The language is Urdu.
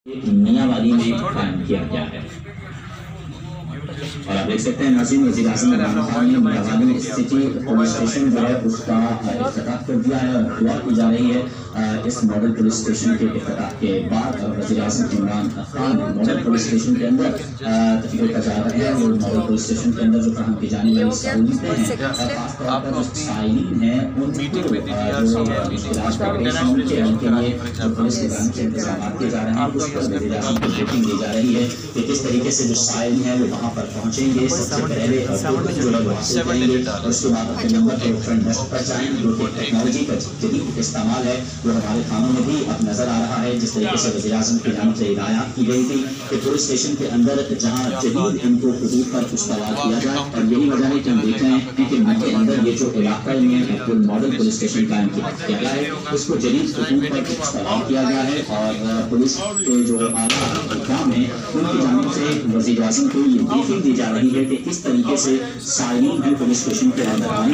میاں والی میں قائم کیا گیا ہے۔ اور آپ دیکھ سکتے ہیں ناظرین، وزیر اعظم عمران خان نے میاں والی سٹی پولیس اسٹیشن جو ہے اس کا افتتاح کر دیا ہے اور دعا کی جا رہی ہے اس ماڈل پولیس اسٹیشن کے افتتاح کے بعد وزیر اعظم Imran Khan model police station کے اندر تشریف لے جا رہے ہیں اور ماڈل پولیس اسٹیشن کے اندر جو فراہم کی جانے والی سہولتیں ہیں خاص طور پر جو سائلین ہیں ان کو مشکلات پیش آن کے ان کے لیے جو پولیس کی جانب سے انتظامات کیے جا رہے ہیں اس پر وزیر اعظم کو بریفنگ دی جا رہی ہے کہ کس طریقے سے جو سائل ہیں وہ وہاں پر پہنچیں گے، سب سے پہلے جو ہے وہ حاصل کریں گے اور اس کے بعد اپنے نمبر کے فرنٹ ڈیسک پر جائیں، جو کہ ٹیکنالوجی کا جدید استعمال ہے جو ہمارے تھانوں میں بھی اب نظر آ رہا ہے۔ جس طریقے سے وزیر اعظم کی جانب سے ہدایات کی گئی تھی کہ پولیس اسٹیشن کے اندر جہاں جدید ان کو حدود پر استوار کیا جائے، اور یہی وجہ ہے کہ ہم دیکھ رہے ہیں کہ ان کے اندر یہ جو علاقہ میں ماڈل پولیس اسٹیشن قائم کیا گیا ہے اس کو جدید حدود پر استوار کیا گیا ہے اور پولیس کے جو اعلیٰ حکام ہیں ان کی جانب سے وزیر اعظم کو یہ بریفنگ دی جا رہی ہے کہ کس طریقے سے سائلین ہیں پولیس اسٹیشن کے اندر آنے